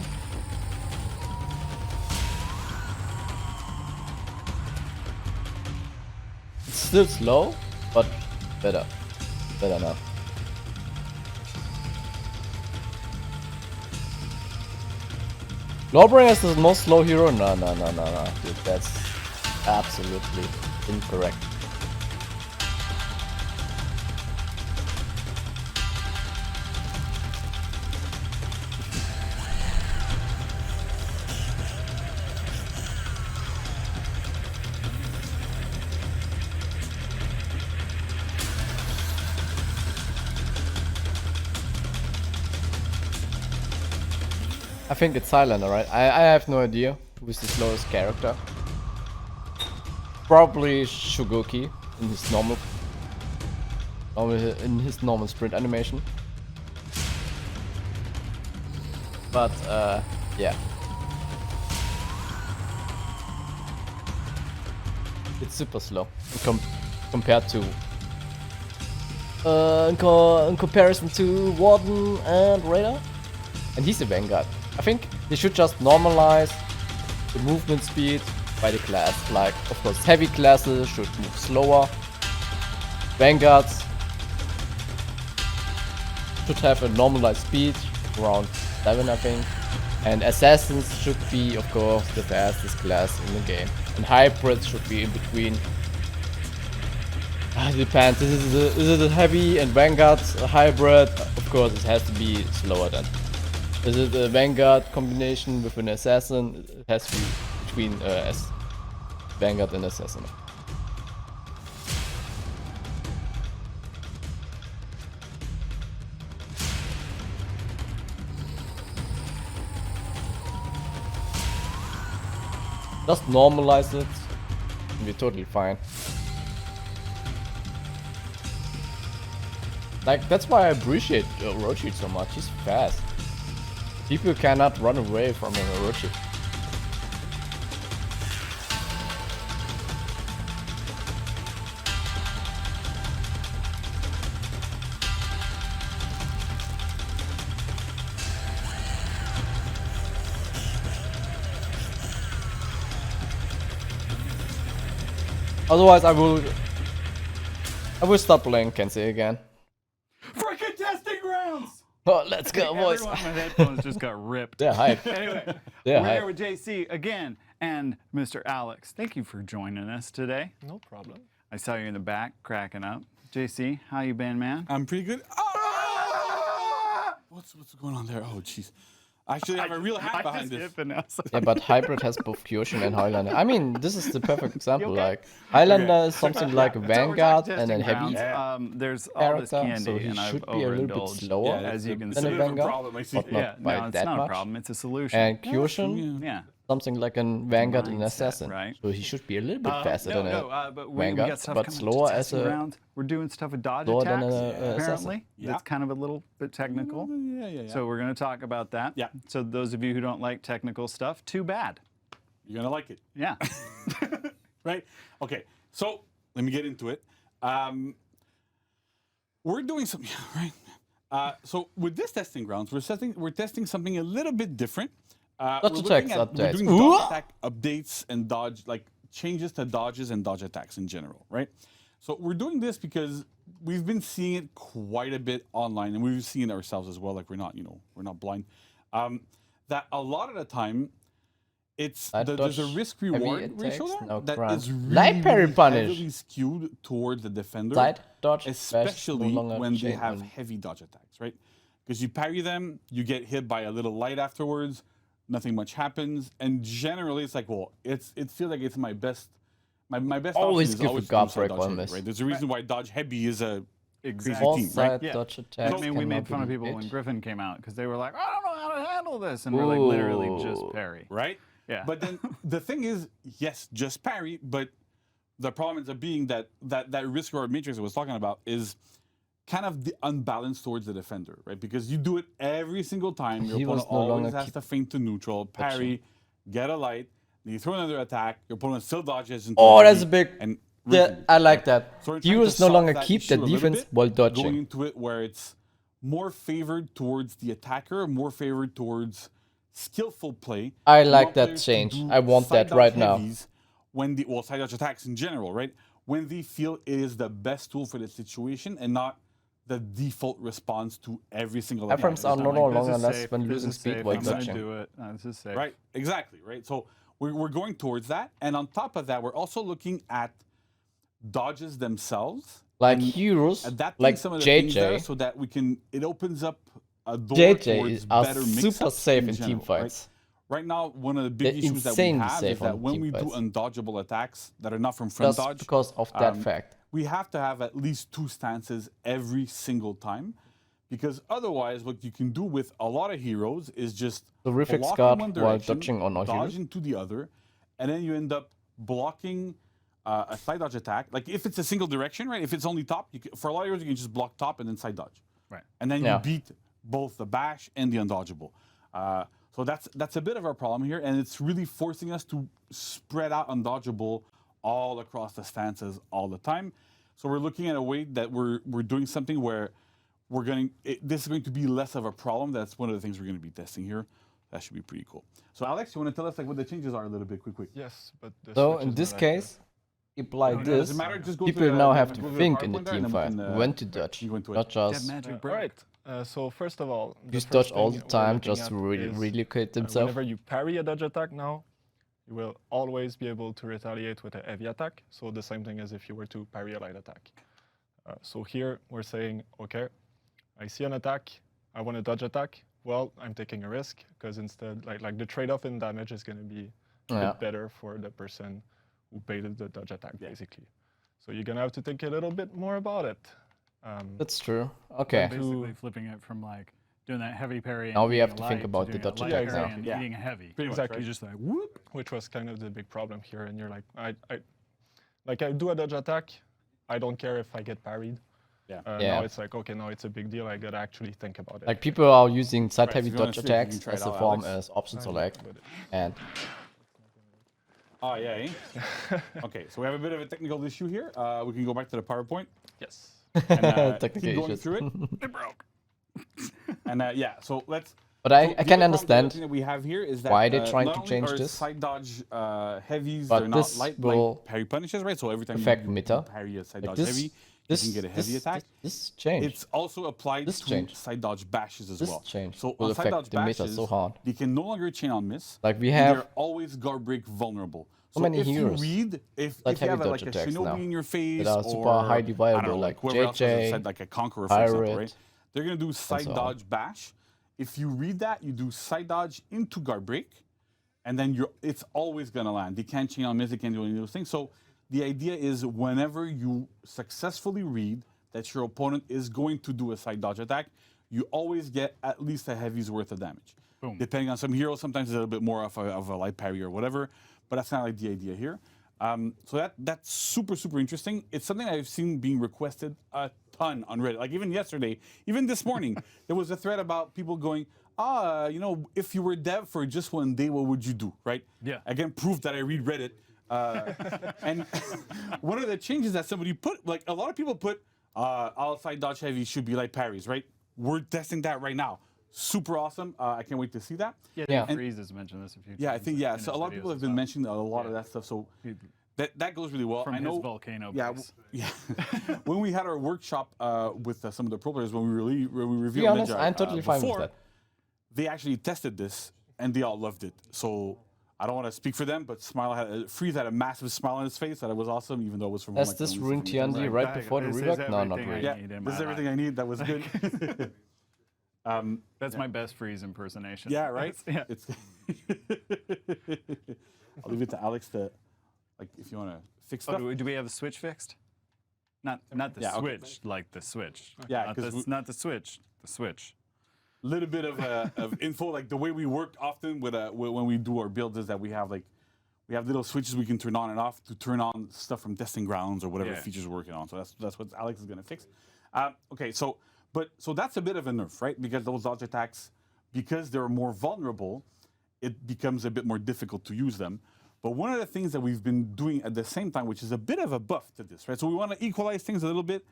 It's still slow, but better now. Guardbreak is the most slow hero? No, dude, that's absolutely incorrect. I think it's Highlander, right? I have no idea who's the slowest character. Probably Shugoki in his normal sprint animation. But yeah, It's super slow compared to in comparison to Warden and Raider. And he's a Vanguard. I think they should just normalize the movement speed by the class. Like, of course, heavy classes should move slower. Vanguards should have a normalized speed, around 7 I think. And Assassins should be, of course, the fastest class in the game. And Hybrids should be in between. It depends. Is it a heavy and Vanguard a hybrid? Of course, it has to be slower then. Is it a Vanguard combination with an Assassin? It has to be between Vanguard and Assassin. Just normalize it, and we're totally fine. Like, that's why I appreciate Orochi so much. He's fast. People cannot run away from an Orochi. Otherwise, I will start playing Kensei again. Freaking testing grounds! Oh, let's go, boys. Everyone with headphones just got ripped. They're hype. Anyway, They're we're hype. here with JC again and Mr. Alex. Thank you for joining us today. No problem. I saw you in the back cracking up. JC, how you been, man? I'm pretty good. Ah! What's going on there? Oh, jeez. I should have a real hat behind this. Yeah, but Hybrid has both Kyoshin and Highlander. I mean, this is the perfect example. Like, Highlander is something like a Vanguard and then heavy there's all this character, candy, so he and I've should be a little bit overindulged, slower as you can than see. a Vanguard, problem, I see. but not Yeah, by no, it's that not much. a problem. It's a solution. And Kyoshin, Yeah. something like a Vanguard and Mindset, Assassin. right. So he should be a little bit faster than a but we Vanguard, got stuff but coming slower to as testing a rounds. We're doing stuff with dodge slower than attacks, a assassin. apparently. Yeah. That's kind of a little bit technical. Yeah. So we're going to talk about that. Yeah. So those of you who don't like technical stuff, too bad. You're gonna like it. Yeah. Right? Okay, so let me get into it. We're doing something, right? So with this testing grounds, we're testing something a little bit different. Dodge attacks We're updates. doing dodge attack updates and dodge, like changes to dodges and dodge attacks in general, right? So we're doing this because we've been seeing it quite a bit online, and we've seen it ourselves as well. Like we're not blind. That a lot of the time, it's there's a risk reward ratio there that is Light parry really punish. heavily skewed towards the defender, Side dodge, especially no longer when they chain have on. heavy dodge attacks, right? Because you parry them, you get hit by a little light afterwards, nothing much happens, and generally it's like, well, it feels like it's my best. My best Always option is give always a guard to do break dodge on heavy, this. right? There's a reason why dodge heavy is a crazy All team, side right? Yeah. dodge attacks. I mean, we made cannot fun of be people hit. when Griffin came out because they were like, I don't know how to handle this. And we're like, literally just parry. Right? Yeah. But then the thing is, yes, just parry, but the problem ends up being that risk reward matrix I was talking about is kind of the unbalanced towards the defender, right? Because you do it every single time. Your He opponent was no always longer has to feint to neutral, parry, get a light, then you throw another attack, your opponent still dodges into Oh, a that's heavy, a big. and Yeah, I like that. So we're trying to Heroes no solve longer that keep issue the a little defense bit, while going dodging. into it where it's more favored towards the attacker, more favored towards skillful play. I We like want that players to change. do I want side that right dodge now. heavies when side dodge attacks in general, right? When they feel it is the best tool for the situation and not the default response to every single attack. Iframes are no Like, this longer is less safe, when this losing is speed safe, while I'm gonna dodging. do it. This is safe. Right, exactly, right? So we're going towards that. And on top of that, we're also looking at dodges themselves. Like and heroes, adapting like some of the things there JJ. so that it opens up a door JJ towards are better super mix-ups safe in general, team fights. Right now, one of the big They're issues that we insanely have safe is that on when team we do fights. undodgeable attacks that are not from front Just dodge, because of that fact. we have to have at least 2 stances every single time. Because otherwise, what you can do with a lot of heroes is just The reflex block in guard one while direction, dodging on all dodge heroes. into the other, and then you end up blocking a side dodge attack. Like if it's a single direction, right? If it's only top, for a lot of heroes, you can just block top and then side dodge. Right. And then Yeah. you beat both the bash and the undodgeable. So that's a bit of our problem here, and it's really forcing us to spread out undodgeable all across the stances all the time. So we're looking at a way that we're doing something where this is going to be less of a problem. That's one of the things we're going to be testing here. That should be pretty cool. So Alex, you want to tell us like what the changes are a little bit quick? Yes, but the So switch in is this not case, if like this, doesn't matter, just go to people the- now the- have go to to the think in the PowerPoint there, team and then we fight can, when to dodge, you go into it. not just Magic All right. So first of all, the use first dodge all thing the we're time looking just to at is, relocate themselves. Whenever you parry a dodge attack now, you will always be able to retaliate with a heavy attack. So the same thing as if you were to parry a light attack. So here we're saying, okay, I see an attack, I want to dodge attack. Well, I'm taking a risk because instead, like the trade-off in damage is going to be a Yeah. bit better for the person who baited the dodge attack, basically. So you're going to have to think a little bit more about it. That's true. Okay. Basically flipping it from like doing that heavy parry. Now and we eating have a to think light about the doing a dodge light attack parry now. and Yeah. eating a heavy. Pretty much, Exactly. right? You just like whoop. Which was kind of the big problem here. And you're like, I do a dodge attack. I don't care if I get parried. Yeah. Yeah. Now it's like, okay, now it's a big deal. I gotta actually think about it. Like people are using side heavy if you wanna dodge see if you can attacks try it as a out, form Alex. as option select, and Oh, yeah. Eh? Okay, so we have a bit of a technical issue here. We can go back to the PowerPoint Yes. and technical keep going issues. through it. It broke. And yeah, so let's. But so I the can other problem, the other understand thing that we have here is that why they're trying not to only change are this, side dodge heavies, but they're not this light will parry punishes, right? So every time affect you meta. parry a side Like dodge heavy, this you can get a heavy attack. This change. It's also applied This to change. side dodge bashes as This well. change So will on side affect dodge the meta bashes, so hard. they can no longer chain on miss. Like we and have they're always Guardbreak vulnerable. so So many if heroes you read, if that you heavy have like dodge a attacks shinobi now in your face that are super or highly I don't know, viable, like like whoever else has a JJ, side, like a conqueror, for example, right? Pirate, They're gonna do side so on. dodge bash. If you read that, you do side dodge into Guardbreak, and then it's always gonna land. They can't chain on miss, they can't do any of those things. So the idea is whenever you successfully read that your opponent is going to do a side dodge attack, you always get at least a heavy's worth of damage. Boom. Depending on some heroes, sometimes it's a little bit more of a light parry or whatever, but that's not like the idea here. So that's super interesting. It's something I've seen being requested a ton on Reddit. Like even yesterday, even this morning, there was a thread about people going, if you were dev for just one day, what would you do, right? Yeah. Again, proof that I read Reddit. And one of the changes that somebody put, like a lot of people put, all side dodge heavy should be like parries, right? We're testing that right now. Super awesome. I can't wait to see that. Yeah. And Freeze has mentioned this a few times. Yeah, I think, in so a his lot of people videos have as been well. mentioning a lot of that stuff. So that goes really well. From I know, his volcano yeah, base. yeah. When we had our workshop with some of the pro players, when we to revealed be honest, Ninja, I'm totally fine with before, that. they actually tested this and they all loved it. So I don't want to speak for them, but Freeze had a massive smile on his face. That it was awesome, even though it was from. Has like, this only ruined 15 TND minutes. right before the This is rework? No, not everything I really. Yeah, need in this is my everything life. I need. That was good. That's my best Freeze impersonation. Yeah, right. Yeah. It's. I'll leave it to Alex to, like, if you want to fix stuff. Oh, do we have the switch fixed? Not the Yeah, okay. switch, like the switch. Yeah, not 'cause not the switch. The switch. Little bit of info, like the way we work often with when we do our builds is that we have little switches we can turn on and off to turn on stuff from testing grounds or whatever Yeah. features we're working on. So that's what Alex is gonna fix. Okay, so that's a bit of a nerf, right? Because those dodge attacks, because they're more vulnerable, it becomes a bit more difficult to use them. But one of the things that we've been doing at the same time, which is a bit of a buff to this, right? So we want to equalize things a little bit,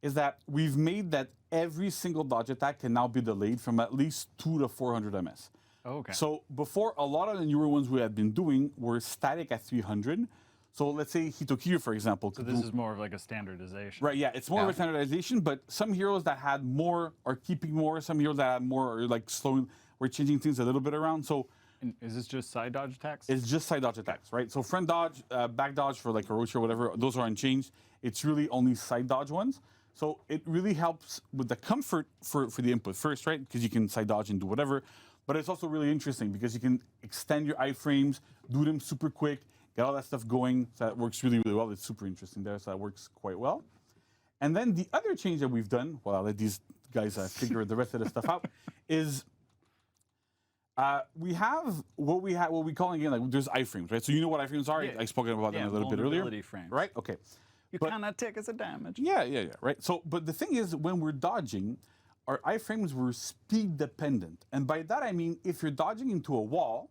is that we've made that every single dodge attack can now be delayed from at least 2 to 400 ms. Oh, okay. So before, a lot of the newer ones we had been doing were static at 300. So let's say Hitokiri, for example. So this is more of like a standardization. Right, yeah, it's more of a standardization, but some heroes that had more are keeping more, some heroes that had more are like slowing, we're changing things a little bit around. So And is this just side dodge attacks? it's just side dodge attacks, right? So front dodge, back dodge for like Orochi or whatever, those are unchanged. It's really only side dodge ones. So it really helps with the comfort for the input first, right? Because you can side dodge and do whatever. But it's also really interesting because you can extend your iframes, do them super quick, get all that stuff going. So that works really, really well. It's super interesting there, so that works quite well. And then the other change that we've done, well, I'll let these guys figure the rest of the stuff out, is we have what we call again, like there's iframes, right? So you know what iframes are? Yeah. I spoke about them a little bit earlier. vulnerability frames. Right? Okay. You But- cannot take as a damage. Yeah, right. So, but the thing is, when we're dodging, our iframes were speed dependent. And by that I mean, if you're dodging into a wall,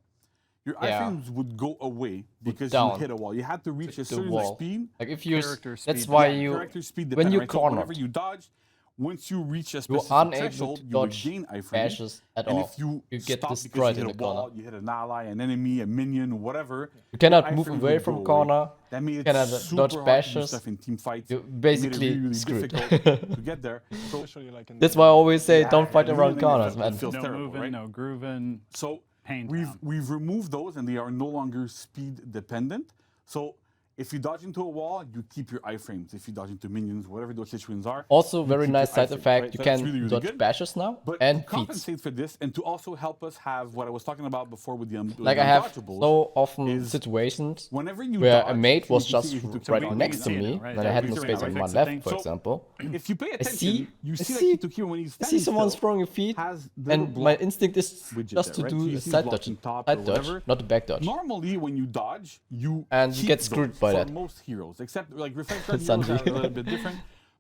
your Yeah. iframes would go away because down. you hit a wall. You had to reach a The certain wall. speed. Like if you, Character that's speed. why Yeah, you, character speed when dependent, you right? So whenever cornered, you dodge, once you reach a you're specific unable threshold, to you would dodge gain iframes. bashes at And all. if you get stop destroyed because you in hit the a wall, corner. you hit an ally, an enemy, a minion, whatever, You cannot your move iframes away would from go corner. That made it cannot super dodge hard to do bashes. stuff in team fights. You're It made it basically really, really screwed. difficult to get there. So Especially like in That's the- why I always say Yeah, don't fight yeah, around really, corners, it man. feels No terrible, moving, right? no grooving. So Pain we've town. removed those, and they are no longer speed dependent. So if you dodge into a wall, you keep your iframes. If you dodge into minions, whatever those situations are. Also, you very keep nice your side iframes, effect. right? You So that's can really, really dodge good. bashes now But and to feats. compensate for this, and to also help us have what I was talking about before with the Like the I have undodgeables, so often is situations whenever you where dodge, a mate was you can just see if you took right somebody next out. to see it me now, right? when I Yeah, had we no see it space now, on right? my Fix the left, thing. for So, example. If you pay I attention, see, you I see that see, Kituki when he's I see standing someone still, throwing a feet, has the and little my block instinct is widget just to there, right? do So you a see side blocking dodge, top or dodge, whatever. not a back dodge. Normally, when you dodge, you And you keep get screwed those by for that. most heroes, except like reflex guard Sanji. heroes are a little bit different.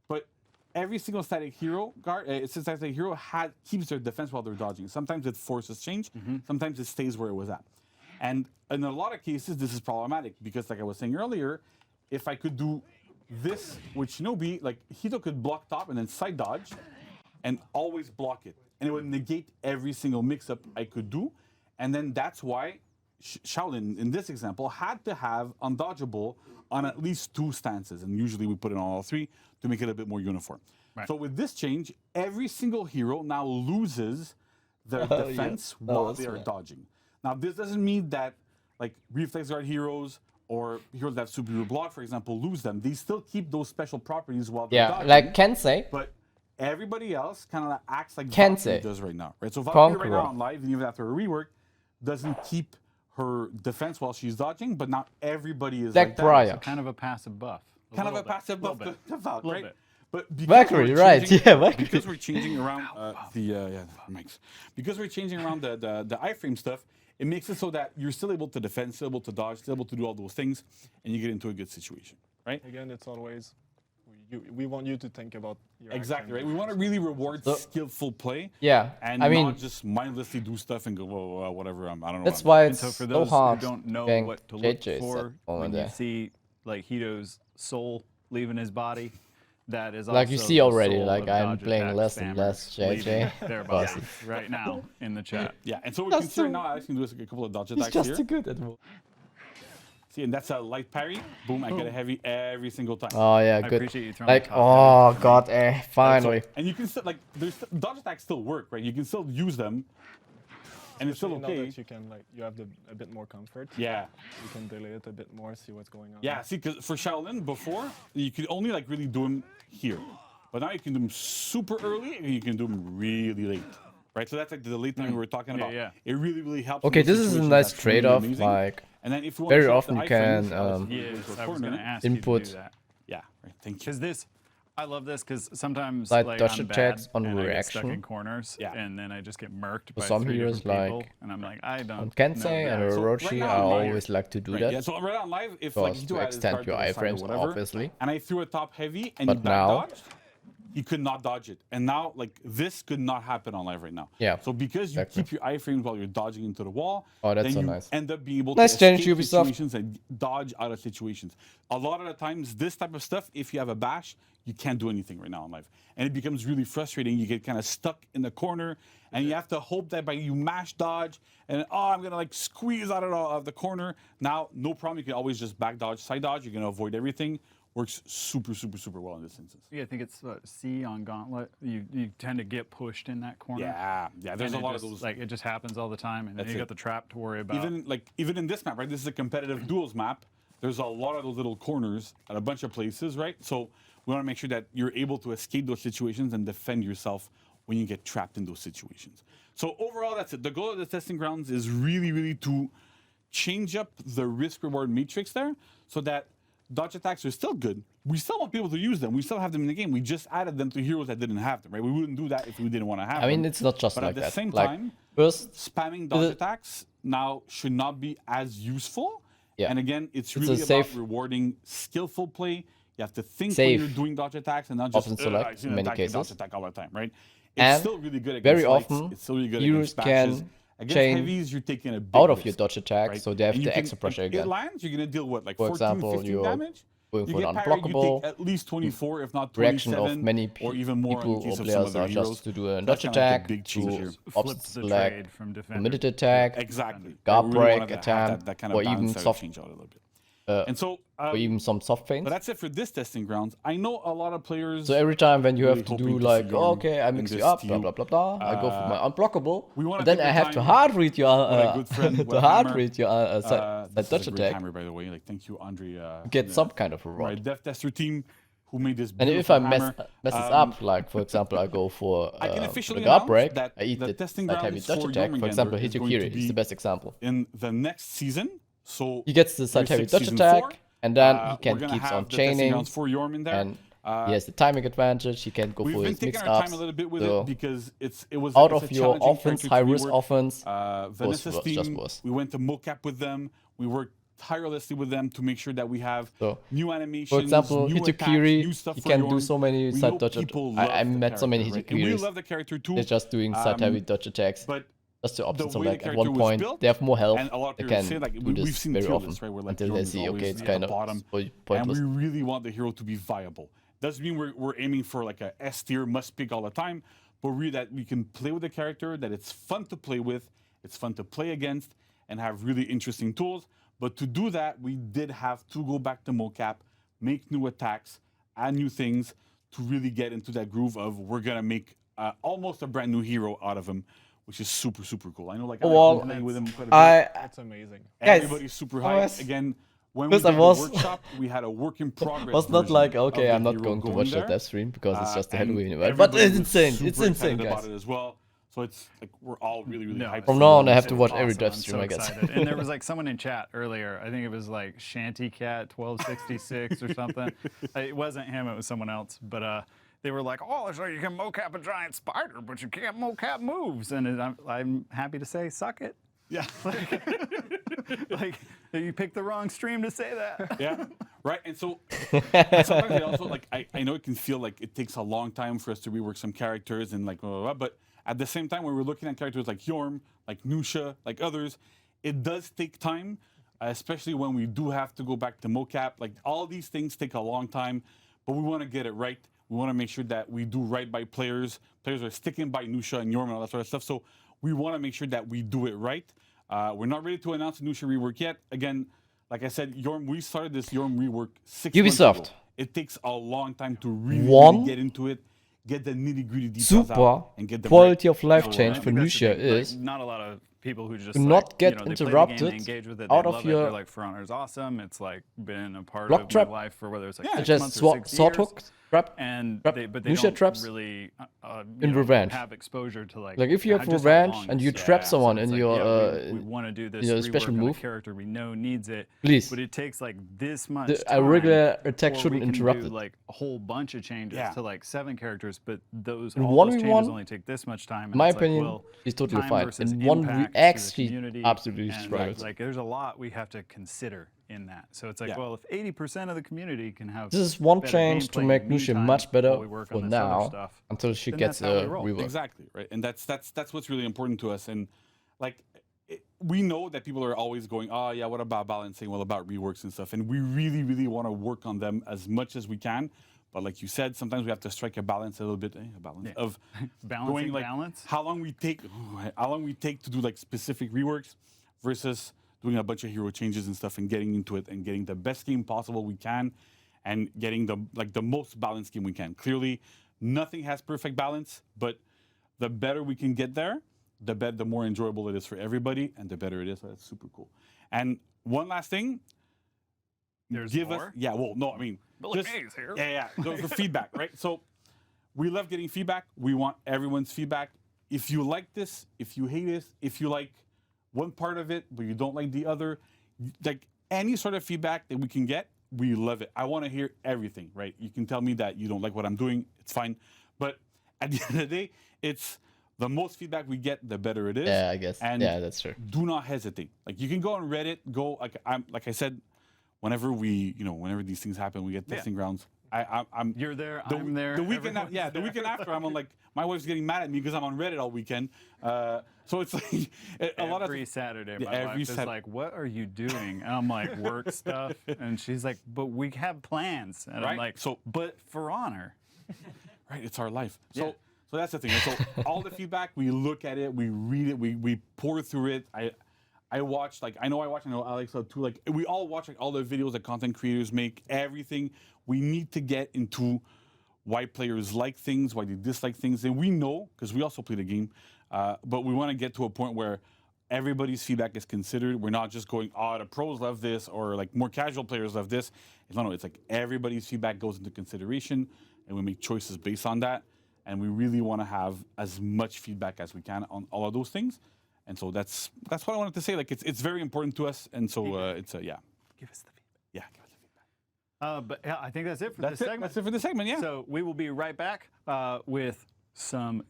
But every single static hero static hero keeps their defense while they're dodging. Sometimes it forces change. Sometimes it stays where it was at. And in a lot of cases, this is problematic because, like I was saying earlier, if I could do this with Shinobi, like Hito could block top and then side dodge, and always block it. And it would negate every single mix-up I could do. And then that's why Shaolin, in this example, had to have undodgeable on at least 2 stances. And usually we put it on all 3 to make it a bit more uniform. Right. So with this change, every single hero now loses their Yeah. defense No, while that's they are right. dodging. Now, this doesn't mean that like reflex guard heroes or heroes that have superior block, for example, lose them. They still keep those special properties while they're Yeah, dodging. like Kensei. But everybody else kind of acts like Kensei. Valkyrie does right now, right? So Valkyrie right Conqueror. now on live, even after a rework, doesn't keep her defense while she's dodging, but now everybody is Black like that. Briar. Kind of a passive buff. Kind of a little bit, passive little buff bit, to Valk, little right? bit. But because Valkyrie, we're right, changing- yeah, Valkyrie. Because we're changing around the mics. Because we're changing around the iframe stuff, it makes it so that you're still able to defend, still able to dodge, still able to do all those things, and you get into a good situation, right? Again, it's always we want you to think about your Exactly, action. right? We want to really reward So- skillful play. Yeah, And I mean, not just mindlessly do stuff and go, whoa, whatever. I don't know. that's what why And it's so for so those hard who don't know getting what to look JJ's for over when you there. see like Hito's soul leaving his body, that is Like you also see the already, soul like of I'm dodge playing attack less and spammers less leaving JJ. their Boss. bodies right now in the chat. Yeah, and so we That's can see right so- now, Alex can do a couple of dodge He's attacks just here. too good at it. See, and that's a light parry. Boom, I get a heavy every single time. Oh yeah, I good. appreciate you throwing Like, the top oh heavy. god, So- finally. and you can still, like, dodge attacks still work, right? You can still use them, and it's still Especially now okay. that you can you have a bit more comfort. Yeah. You can delay it a bit more, see what's going on. Yeah, see, because for Shaolin, before, you could only, like, really do him here. But now you can do them super early, and you can do them really late. Right? So that's, like, the late time we were talking about. yeah. It really, really helps. Okay, in those this is a situations. nice That's really trade-off. amazing. Like, And then if you want very to show often the you can, iframes, Alex, Yes, into a I was corner. going to ask Input. you to do that. Yeah, right, thank you. Because this, I love this because sometimes Like like dodge I'm attacks bad on and I get stuck reaction. in corners, Yeah. and then I just get murked by some 3 heroes, different people, like, and I'm like, I don't. on know Kensei and that. So Orochi, right now I I'm not- always like to do Right, that. yeah, so right on live, if like First, he to had his extend guard your to the side or iframes, whatever, obviously. and I threw a top heavy and But he back now- dodged, he could not dodge it. And now, like, this could not happen on live right now. Yeah, So because you exactly. keep your iframes while you're dodging into the wall, Oh, that's then so you nice. end up being able Nice to change, escape Ubisoft. situations and dodge out of situations. A lot of the times, this type of stuff, if you have a bash, you can't do anything right now on live. And it becomes really frustrating. You get kind of stuck in the corner, and you have to hope that by you mash dodge, and I'm going to, like, squeeze out of the corner. Now, no problem. You can always just back dodge, side dodge. You're going to avoid everything. Works super, super, super well in this instance. Yeah, I think it's C on Gauntlet. You tend to get pushed in that corner. Yeah, there's and a lot just, of those. Like it just happens all the time, and then That's you it. got the trap to worry about. Even in this map, right? This is a competitive duels map. There's a lot of those little corners at a bunch of places, right? So we want to make sure that you're able to escape those situations and defend yourself when you get trapped in those situations. So overall, that's it. The goal of the testing grounds is really, really to change up the risk-reward matrix there, so that dodge attacks are still good. We still want people to use them. We still have them in the game. We just added them to heroes that didn't have them, right? We wouldn't do that if we didn't want to have them. I mean, it's not just but like at the that. same Like, time, first, spamming dodge it- attacks now should not be as useful. Yeah. And again, it's a really about safe- rewarding skillful play. You have to think Safe when you're doing dodge attacks and not just option select I see in an many attack, you dodge cases. attack all the time, right? It's And still really good against very lights. often, It's still really good heroes against bashes. can Against chain heavies, you're taking a big out of your risk, dodge attack, right? so they have And you the can- extra pressure if again. It lands, you're gonna deal what, like For 14, example, 15 you're damage. going You for get an parried, you unblockable. take at least 24, if not Reaction 27, of many or even more in people case or of some players other are heroes. just to do a So dodge that's kinda like attack, the big change here. to Flips opposite the select, trade from defender. committed attack, Exactly. Guardbreak, We really wanted to have attempt, that kind or of even balance that soft- change out a little bit. uh, And so, or even some soft feints. but that's it for this testing grounds. I know a lot of players. So every time when you really have to hoping do to see like, Yorm oh, okay, I in mix you this up, blah teal. blah blah blah. I go for my unblockable. we wanna But then take I our have to time hard read your with a good friend, with to a hard hammer. read your This side is a dodge great attack. hammer, by the way. Like, thank you, Andre. Get from some kind of my reward. dev tester team who made this. And if beautiful I messes hammer. up, like for example, I go for I can the officially guard announce break, that I eat the the testing side heavy grounds dodge for attack. For Jormungandr example, is going Hitokiri to is the be best example. in the next season. So He gets the side heavy 36 dodge season attack, 4, and then we're he can gonna keeps have on the testing chaining, grounds for Yorm in there. and he has the timing advantage. He can go We've for been his taking mix our time ups. a little bit with So it because it was out it's of a your challenging offense, character high to risk rework. offense, Vanessa's worse, just team, worse. we went to mocap with them. We worked tirelessly with them to make sure that we have So, new animations, for example, new attacks, Hitokiri, new stuff he for can do Yorm. so many We side know dodge people attacks. I love the met so many character, right? And we Hitokiris. love the character too. They're just doing side heavy dodge attacks. But Just the opposite the way the select. At character one was point, built, they have more health. and a lot of They people can say, like, do we've this seen very tier often lists, right, where, like, until Yorm they is see, okay, always it's at kind the of bottom, and pointless. we really want the hero to be viable. Doesn't mean we're aiming for like a S tier must pick all the time, but really that we can play with the character, that it's fun to play with, it's fun to play against, and have really interesting tools. But to do that, we did have to go back to mocap, make new attacks, add new things to really get into that groove of we're gonna make almost a brand new hero out of him, which is super, super cool. I know, like, Well, I've been playing with him quite a bit. That's amazing. Guys, Everybody's super I hyped. was- Again, when we because I did the was- workshop, we had a work in progress. Was not version like, of okay, the I'm not hero going to watch there. that dev stream because it's just a And Halloween event. But everybody it's was insane. super It's insane, excited about guys. it as well. So it's like we're all really, really hyped. From for now on, it. I have to It's watch every awesome. dev I'm stream, so I guess. excited. And there was like someone in chat earlier. I think it was like Shanty Cat 1266 or something. It wasn't him. It was someone else. But they were like, "Oh, so you can mocap a giant spider, but you can't mocap moves." And I'm happy to say, suck it. Yeah. Like you picked the wrong stream to say that. Yeah. Right. And so and sometimes I also like I know it can feel like it takes a long time for us to rework some characters and like blah, blah, blah, but at the same time when we're looking at characters like Yorm, like Nusha, like others, it does take time, especially when we do have to go back to mocap. Like all these things take a long time, but we want to get it right. We want to make sure that we do right by players. Players are sticking by Nusha and Yorm and all that sort of stuff. So we want to make sure that we do it right. We're not ready to announce a Nusha rework yet. Again, like I said, Yorm, we started this Yorm rework 6 months Ubisoft. ago. It takes a long time to really, One really get into it, get the nitty-gritty details Super out, and get them quality right. of life So, change I for think that's the Nusha thing, like, is not a lot of people who just do not like, get you know, they play the game, interrupted they engage with it, out they of love your it. They're like, For Honor's awesome. It's like been a part block of trap. my life for whether it's like Yeah. 6 just months or 6 sword years. hook trap. And trap, but they Nusha don't traps really in revenge. have exposure to like Like if you have just how revenge long and you it's- trap so someone it's in like, your yeah, we want to do this your rework special on a move, character we know needs it, please. but it takes like this much A time, regular attack or we shouldn't can interrupt do, it. like a whole bunch of changes Yeah. to like 7 characters, but those In all those 1v1, changes only take this much time. And my it's like, opinion, well, is totally time fine. versus In 1v impact to the X, she community, absolutely and, struggles. Like there's a lot we have to consider in that. So it's like, Yeah. well, if 80% of the community can have This is one better change to gameplay in make the Nusha meantime much better while we work for on this other now stuff, until she then gets that's how we a roll. rework. Exactly, right? And that's what's really important to us. And like we know that people are always going, oh yeah, what about balancing? Well, about reworks and stuff. And we really, really want to work on them as much as we can. But like you said, sometimes we have to strike a balance a little bit, of Balancing going like balance. how long we take to do like specific reworks versus doing a bunch of hero changes and stuff and getting into it and getting the best game possible we can and getting the most balanced game we can. Clearly, nothing has perfect balance, but the better we can get there, the more enjoyable it is for everybody, and the better it is. That's super cool. And one last thing, There's give more? us I mean Billy just, Mays here. yeah for feedback, right? So we love getting feedback. We want everyone's feedback. If you like this, if you hate this, if you like one part of it but you don't like the other, like any sort of feedback that we can get, we love it. I want to hear everything, right? You can tell me that you don't like what I'm doing, it's fine. But at the end of the day, it's the most feedback we get, the better it is. Yeah, I guess. And Yeah, that's true. do not hesitate. Like you can go on Reddit, like I said, whenever these things happen, we get testing grounds. I'm You're there, the, I'm there. The weekend, everyone's the weekend after, I'm on like my wife's getting mad at me because I'm on Reddit all weekend. So it's like a lot of Every Saturday, my every wife is like, "What are you doing?" And I'm like, "Work stuff." And she's like, "But we have plans." And I'm Right, like, so- "But for honor." right, it's our life. Yeah. So that's the thing. So all the feedback, we look at it, we read it, we pour through it. I watch, like, I know Alex too, like, we all watch like all the videos that content creators make, everything. We need to get into why players like things, why they dislike things, and we know, because we also play the game, but we want to get to a point where everybody's feedback is considered. We're not just going, oh, the pros love this, or like more casual players love this. No, it's like everybody's feedback goes into consideration, and we make choices based on that. And we really want to have as much feedback as we can on all of those things. And so that's what I wanted to say. Like, it's very important to us. And so it's yeah. Give us the feedback. Yeah, give us the feedback. But yeah, I think that's it for That's this segment. That's it for the segment, yeah. So we will be right back with some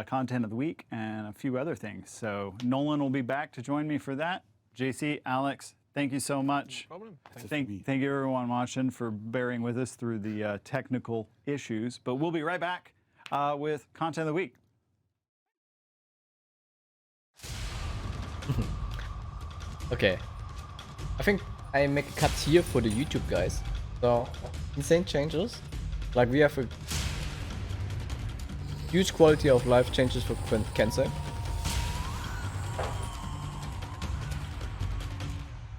content of the week and a few other things. So Nolan will be back to join me for that. JC, Alex, thank you so much. No problem. Thank you everyone watching for bearing with us through the technical issues. But we'll be right back with content of the week. Okay. I think I make a cut here for the YouTube guys. So, insane changes. Like, we have a huge quality of life changes for Kensei.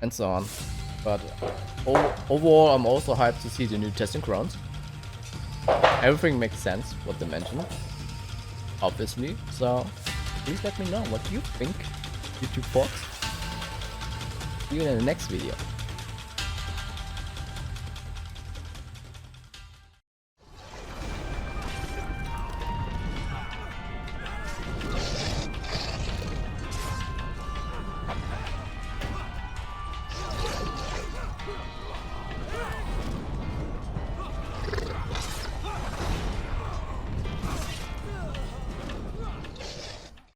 And so on. But overall, I'm also hyped to see the new testing grounds. Everything makes sense, what they mentioned. Obviously. So, please let me know what you think, YouTube folks. See you in the next video.